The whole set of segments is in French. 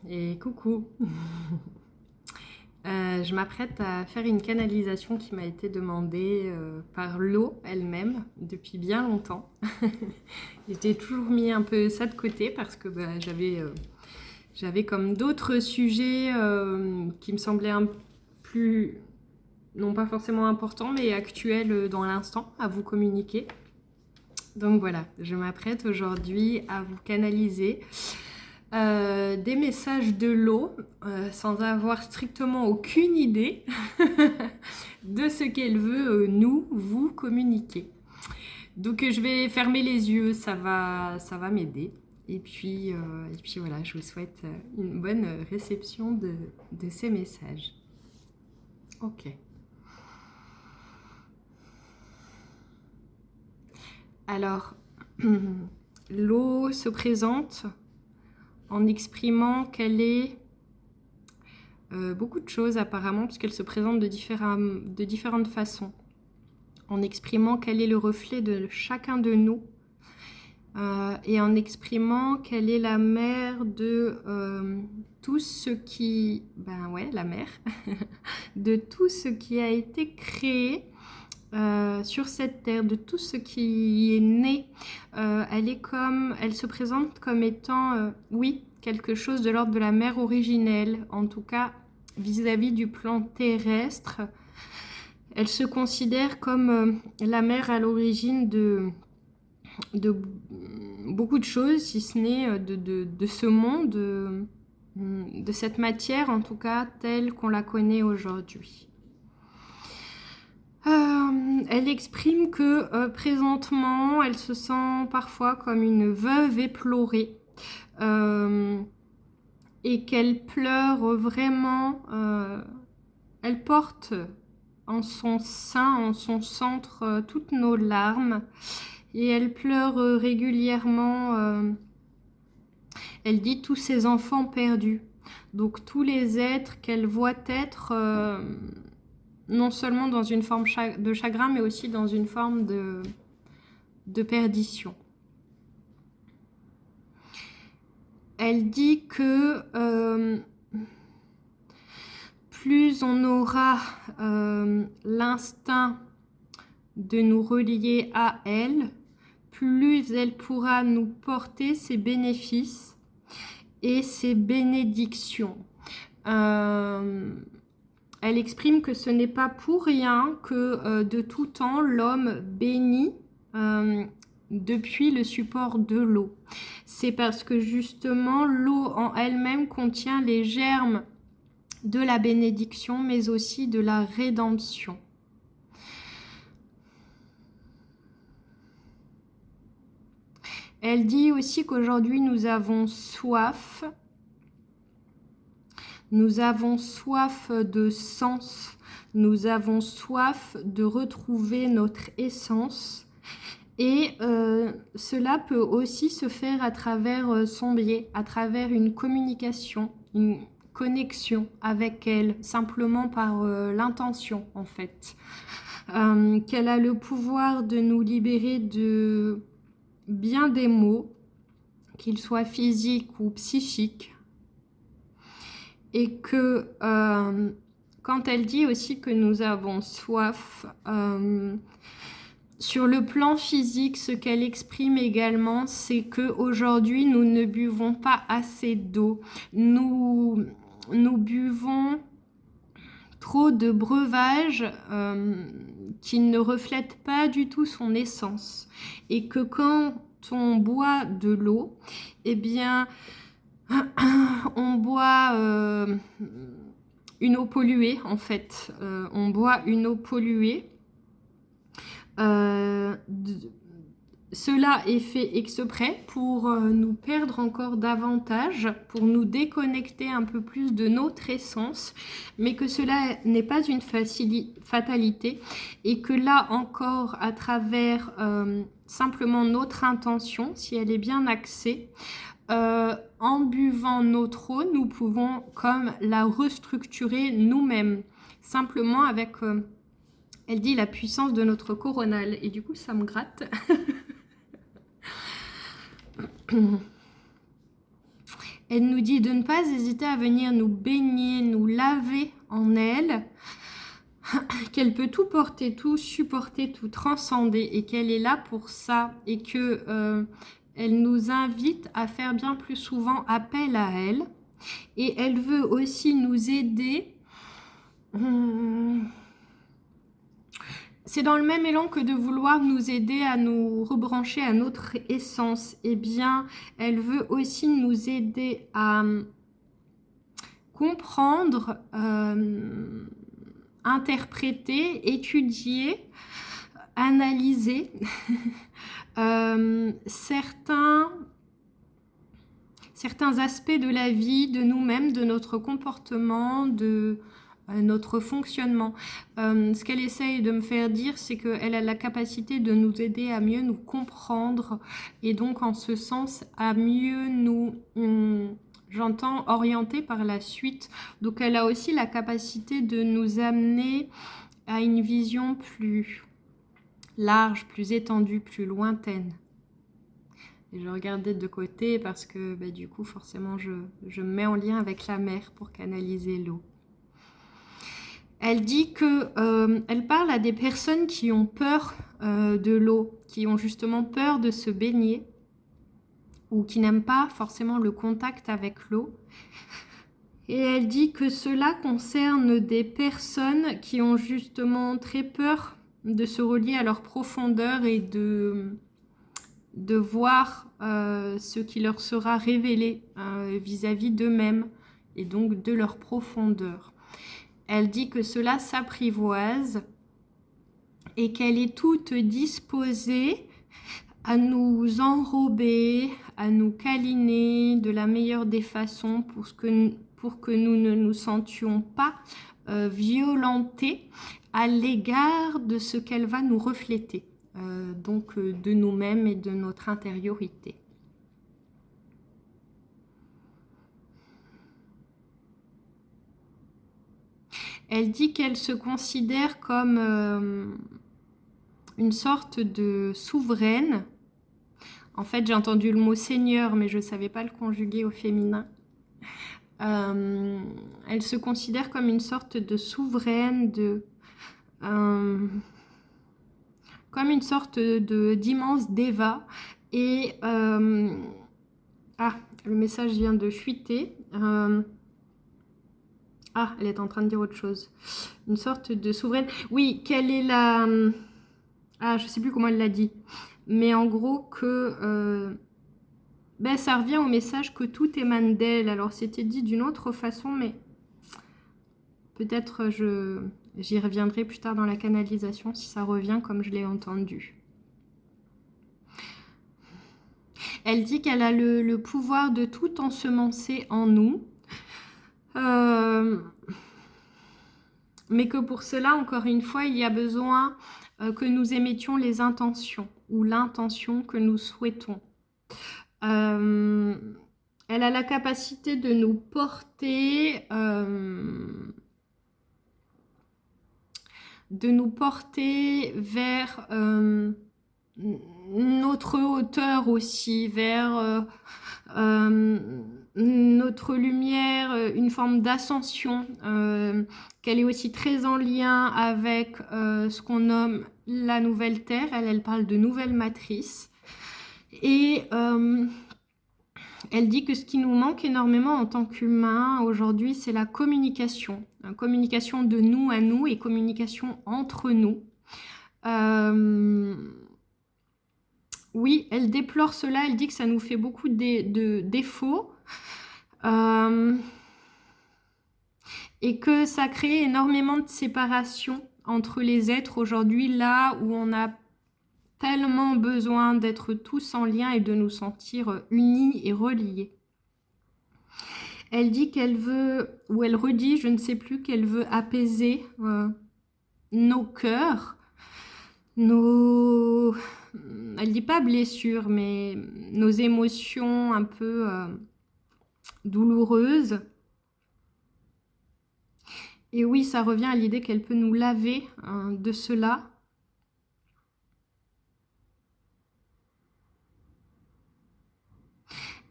Et coucou. Je m'apprête à faire une canalisation qui m'a été demandée par l'eau elle-même depuis bien longtemps. J'ai toujours mis un peu ça de côté parce que j'avais comme d'autres sujets qui me semblaient plus, non pas forcément importants, mais actuels dans l'instant à vous communiquer. Donc voilà, je m'apprête aujourd'hui à vous canaliser des messages de l'eau sans avoir strictement aucune idée de ce qu'elle veut vous communiquer. Donc je vais fermer les yeux, ça va m'aider. Et puis voilà, je vous souhaite une bonne réception de ces messages. Ok. Alors, l'eau se présente en exprimant qu'elle est beaucoup de choses apparemment, puisqu'elle se présente de différentes façons, en exprimant qu'elle est le reflet de chacun de nous et en exprimant qu'elle est la mère de tout ce qui... la mère de tout ce qui a été créé sur cette terre, de tout ce qui est né. Elle se présente comme étant, oui, quelque chose de l'ordre de la mère originelle, en tout cas vis-à-vis du plan terrestre. Elle se considère comme la mère à l'origine de beaucoup de choses, si ce n'est de ce monde, de cette matière, en tout cas telle qu'on la connaît aujourd'hui. Elle exprime que présentement, elle se sent parfois comme une veuve éplorée et qu'elle pleure vraiment. Elle porte en son sein, en son centre, toutes nos larmes et elle pleure régulièrement. Elle dit tous ses enfants perdus. Donc tous les êtres qu'elle voit être... non seulement dans une forme de chagrin, mais aussi dans une forme de perdition. Elle dit que plus on aura l'instinct de nous relier à elle, plus elle pourra nous porter ses bénéfices et ses bénédictions. Elle exprime que ce n'est pas pour rien que de tout temps l'homme bénit depuis le support de l'eau. C'est parce que justement l'eau en elle-même contient les germes de la bénédiction mais aussi de la rédemption. Elle dit aussi qu'aujourd'hui nous avons soif. Nous avons soif de sens, nous avons soif de retrouver notre essence et cela peut aussi se faire à travers son biais, à travers une communication, une connexion avec elle, simplement par l'intention en fait. Qu'elle a le pouvoir de nous libérer de bien des maux, qu'ils soient physiques ou psychiques. Et que quand elle dit aussi que nous avons soif, sur le plan physique, ce qu'elle exprime également, c'est qu'aujourd'hui, nous ne buvons pas assez d'eau. Nous buvons trop de breuvages qui ne reflètent pas du tout son essence. Et que quand on boit de l'eau, eh bien... on boit une eau polluée en fait. On boit une eau polluée. Cela est fait exprès pour nous perdre encore davantage, pour nous déconnecter un peu plus de notre essence, mais que cela n'est pas une fatalité et que là encore, à travers simplement notre intention, si elle est bien axée, en buvant notre eau, nous pouvons comme la restructurer nous-mêmes, simplement avec, elle dit, la puissance de notre coronal. Et du coup, ça me gratte. Elle nous dit de ne pas hésiter à venir nous baigner, nous laver en elle, qu'elle peut tout porter, tout supporter, tout transcender et qu'elle est là pour ça et que elle nous invite à faire bien plus souvent appel à elle et elle veut aussi nous aider. C'est dans le même élan que de vouloir nous aider à nous rebrancher à notre essence. Eh bien, elle veut aussi nous aider à comprendre, interpréter, étudier, analyser certains aspects de la vie, de nous-mêmes, de notre comportement, de notre fonctionnement. Ce qu'elle essaye de me faire dire, c'est qu'elle a la capacité de nous aider à mieux nous comprendre et donc en ce sens à mieux nous, j'entends, orienter par la suite. Donc elle a aussi la capacité de nous amener à une vision plus large, plus étendue, plus lointaine. Et je regardais de côté parce que du coup forcément je me mets en lien avec la mer pour canaliser l'eau. Elle dit que elle parle à des personnes qui ont peur de l'eau, qui ont justement peur de se baigner ou qui n'aiment pas forcément le contact avec l'eau. Et elle dit que cela concerne des personnes qui ont justement très peur de se relier à leur profondeur et de voir ce qui leur sera révélé vis-à-vis d'eux-mêmes et donc de leur profondeur. Elle dit que cela s'apprivoise et qu'elle est toute disposée à nous enrober, à nous câliner de la meilleure des façons pour que nous ne nous sentions pas violentés à l'égard de ce qu'elle va nous refléter, donc de nous-mêmes et de notre intériorité. Elle dit qu'elle se considère comme une sorte de souveraine. En fait, j'ai entendu le mot seigneur, mais je ne savais pas le conjuguer au féminin. Elle se considère comme une sorte de souveraine, comme une sorte d'immense déva. Et le message vient de fuiter. Elle est en train de dire autre chose. Une sorte de souveraine. Oui, quelle est la... je sais plus comment elle l'a dit. Mais en gros que... ça revient au message que tout émane d'elle. Alors c'était dit d'une autre façon, mais peut-être j'y reviendrai plus tard dans la canalisation si ça revient comme je l'ai entendu. Elle dit qu'elle a le pouvoir de tout ensemencer en nous. Mais que pour cela, encore une fois, il y a besoin que nous émettions les intentions ou l'intention que nous souhaitons. Elle a la capacité de nous porter, vers notre hauteur aussi, vers notre lumière, une forme d'ascension, qu'elle est aussi très en lien avec ce qu'on nomme la nouvelle terre. Elle parle de nouvelle matrice. Et elle dit que ce qui nous manque énormément en tant qu'humains aujourd'hui, c'est la communication. Communication de nous à nous et communication entre nous. Oui, elle déplore cela, elle dit que ça nous fait beaucoup de défauts et que ça crée énormément de séparation entre les êtres aujourd'hui, là où on a tellement besoin d'être tous en lien et de nous sentir unis et reliés. Elle dit qu'elle veut, ou elle redit, je ne sais plus, qu'elle veut apaiser nos cœurs, elle dit pas blessures, mais nos émotions un peu douloureuses. Et oui, ça revient à l'idée qu'elle peut nous laver de cela.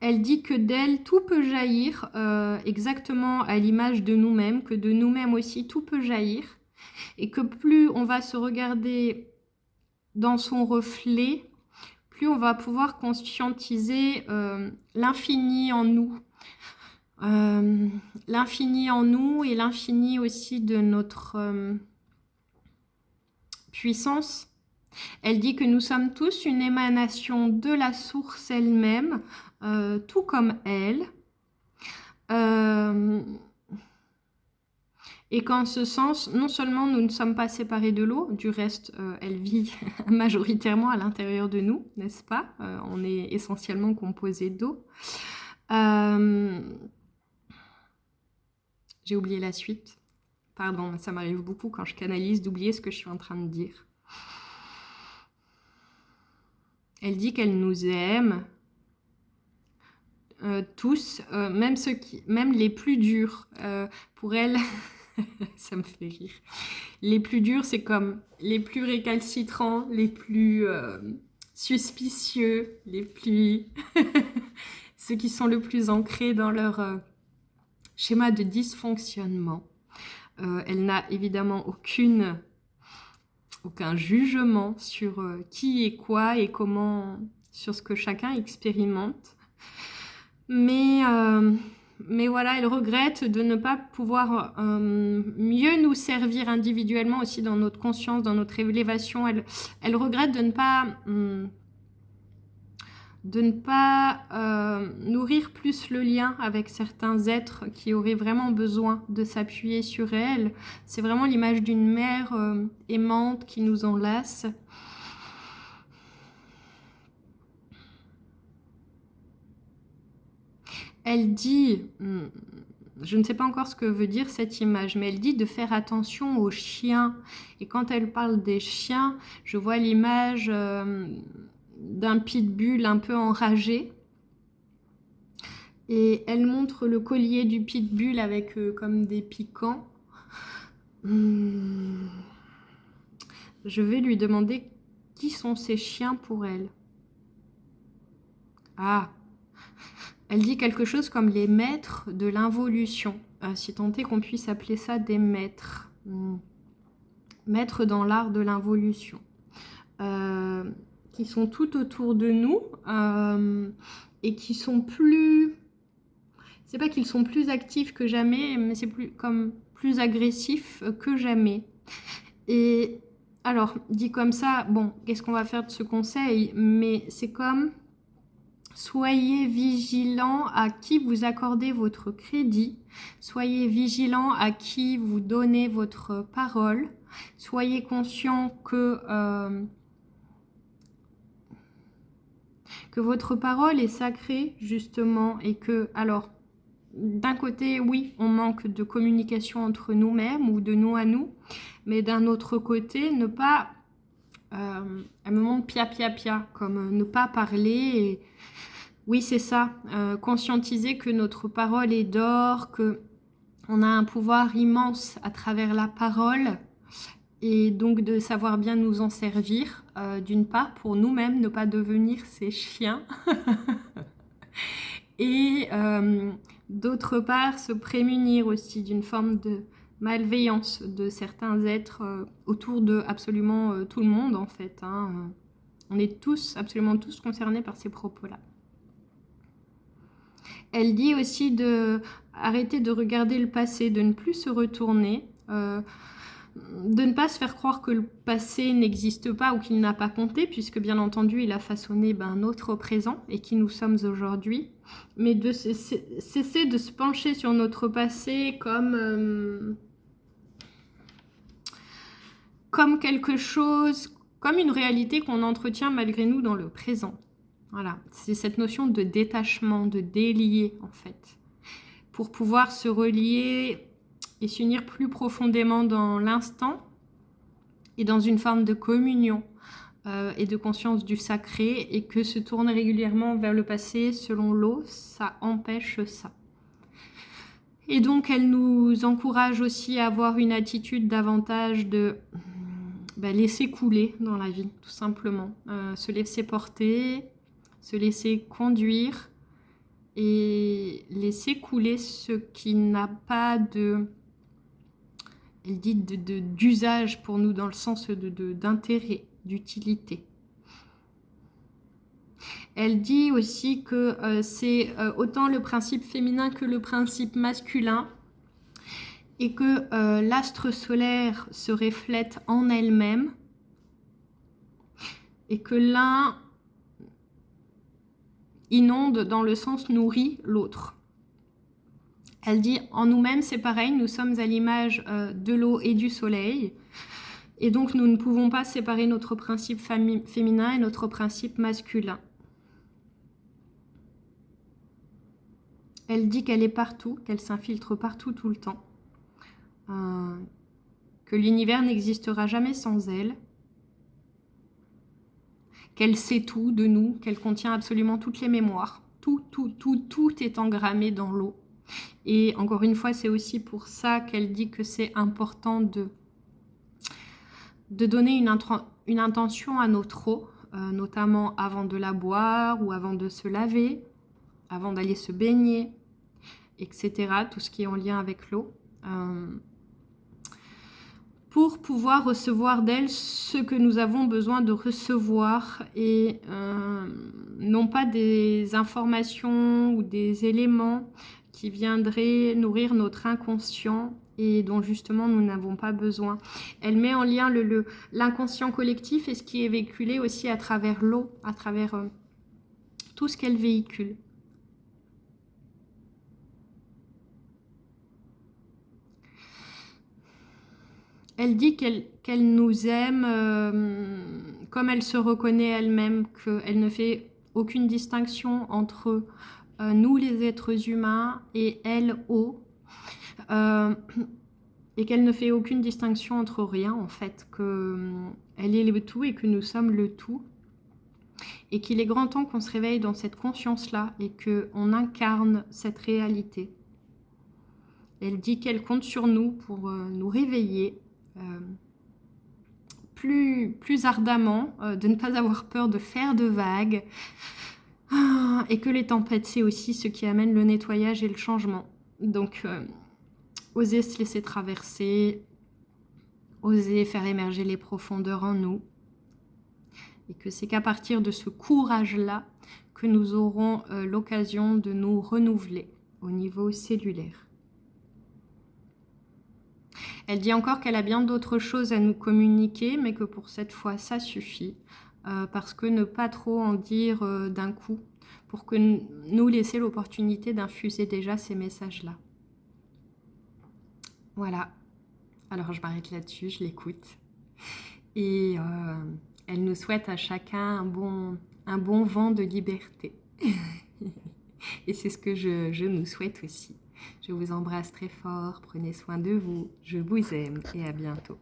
Elle dit que d'elle, tout peut jaillir, exactement à l'image de nous-mêmes, que de nous-mêmes aussi, tout peut jaillir. Et que plus on va se regarder dans son reflet, plus on va pouvoir conscientiser l'infini en nous. L'infini en nous et l'infini aussi de notre puissance. Elle dit que nous sommes tous une émanation de la source elle-même, tout comme elle. Et qu'en ce sens, non seulement nous ne sommes pas séparés de l'eau, du reste, elle vit majoritairement à l'intérieur de nous, n'est-ce pas? On est essentiellement composé d'eau. J'ai oublié la suite. Pardon, ça m'arrive beaucoup quand je canalise d'oublier ce que je suis en train de dire. Elle dit qu'elle nous aime tous, même les plus durs. Pour elle, ça me fait rire. Les plus durs, c'est comme les plus récalcitrants, les plus suspicieux, les plus ceux qui sont le plus ancrés dans leur schéma de dysfonctionnement. Elle n'a évidemment aucun jugement sur qui est quoi et comment, sur ce que chacun expérimente. Mais voilà, elle regrette de ne pas pouvoir mieux nous servir individuellement aussi dans notre conscience, dans notre élévation. Elle regrette de ne pas nourrir plus le lien avec certains êtres qui auraient vraiment besoin de s'appuyer sur elle. C'est vraiment l'image d'une mère aimante qui nous enlace. Elle dit, je ne sais pas encore ce que veut dire cette image, mais elle dit de faire attention aux chiens. Et quand elle parle des chiens, je vois l'image d'un pitbull un peu enragé. Et elle montre le collier du pitbull avec comme des piquants. Je vais lui demander qui sont ces chiens pour elle. Ah, elle dit quelque chose comme les maîtres de l'involution. Si tant est qu'on puisse appeler ça des maîtres. Maîtres dans l'art de l'involution. Qui sont tout autour de nous et qui sont plus... C'est pas qu'ils sont plus actifs que jamais, mais c'est plus agressifs que jamais. Et alors, dit comme ça, bon, qu'est-ce qu'on va faire de ce conseil? Mais c'est comme... Soyez vigilants à qui vous accordez votre crédit. Soyez vigilants à qui vous donnez votre parole. Soyez conscients que votre parole est sacrée, justement, et que, alors, d'un côté, oui, on manque de communication entre nous-mêmes ou de nous à nous, mais d'un autre côté, ne pas, elle me montre pia, comme ne pas parler et... Oui, c'est ça, conscientiser que notre parole est d'or, qu'on a un pouvoir immense à travers la parole et donc de savoir bien nous en servir, d'une part pour nous-mêmes, ne pas devenir ces chiens et d'autre part se prémunir aussi d'une forme de malveillance de certains êtres autour de absolument tout le monde en fait. On est tous, absolument tous concernés par ces propos-là. Elle dit aussi d'arrêter de regarder le passé, de ne plus se retourner, de ne pas se faire croire que le passé n'existe pas ou qu'il n'a pas compté, puisque bien entendu il a façonné notre présent et qui nous sommes aujourd'hui, mais de cesser de se pencher sur notre passé comme quelque chose, comme une réalité qu'on entretient malgré nous dans le présent. Voilà, c'est cette notion de détachement, de délier en fait, pour pouvoir se relier et s'unir plus profondément dans l'instant et dans une forme de communion et de conscience du sacré, et que se tourner régulièrement vers le passé selon l'eau, ça empêche ça. Et donc elle nous encourage aussi à avoir une attitude davantage de laisser couler dans la vie, tout simplement, se laisser porter, se laisser conduire et laisser couler ce qui n'a pas de, elle dit, d'usage pour nous, dans le sens d'intérêt, d'utilité. Elle dit aussi que c'est autant le principe féminin que le principe masculin, et que l'astre solaire se reflète en elle-même, et que l'un inonde, dans le sens nourrit l'autre. Elle dit, en nous-mêmes, c'est pareil, nous sommes à l'image de l'eau et du soleil, et donc nous ne pouvons pas séparer notre principe féminin et notre principe masculin. Elle dit qu'elle est partout, qu'elle s'infiltre partout tout le temps, que l'univers n'existera jamais sans elle, qu'elle sait tout de nous, qu'elle contient absolument toutes les mémoires. Tout est engrammé dans l'eau. Et encore une fois, c'est aussi pour ça qu'elle dit que c'est important de donner une intention à notre eau, notamment avant de la boire ou avant de se laver, avant d'aller se baigner, etc. Tout ce qui est en lien avec l'eau. Pour pouvoir recevoir d'elle ce que nous avons besoin de recevoir, et non pas des informations ou des éléments qui viendraient nourrir notre inconscient et dont justement nous n'avons pas besoin. Elle met en lien l'inconscient collectif et ce qui est véhiculé aussi à travers l'eau, à travers tout ce qu'elle véhicule. Elle dit qu'elle nous aime comme elle se reconnaît elle-même, qu'elle ne fait aucune distinction entre nous les êtres humains et elle, eau, et qu'elle ne fait aucune distinction entre rien en fait, qu'elle est le tout et que nous sommes le tout, et qu'il est grand temps qu'on se réveille dans cette conscience-là et qu'on incarne cette réalité. Elle dit qu'elle compte sur nous pour nous réveiller plus ardemment, de ne pas avoir peur de faire de vagues, et que les tempêtes, c'est aussi ce qui amène le nettoyage et le changement. Donc, oser se laisser traverser, oser faire émerger les profondeurs en nous, et que c'est qu'à partir de ce courage-là que nous aurons l'occasion de nous renouveler au niveau cellulaire. Elle dit encore qu'elle a bien d'autres choses à nous communiquer, mais que pour cette fois, ça suffit. Parce que ne pas trop en dire d'un coup, pour que nous laisser l'opportunité d'infuser déjà ces messages-là. Voilà. Alors je m'arrête là-dessus, je l'écoute. Et elle nous souhaite à chacun un bon vent de liberté. Et c'est ce que je nous souhaite aussi. Je vous embrasse très fort, prenez soin de vous, je vous aime et à bientôt.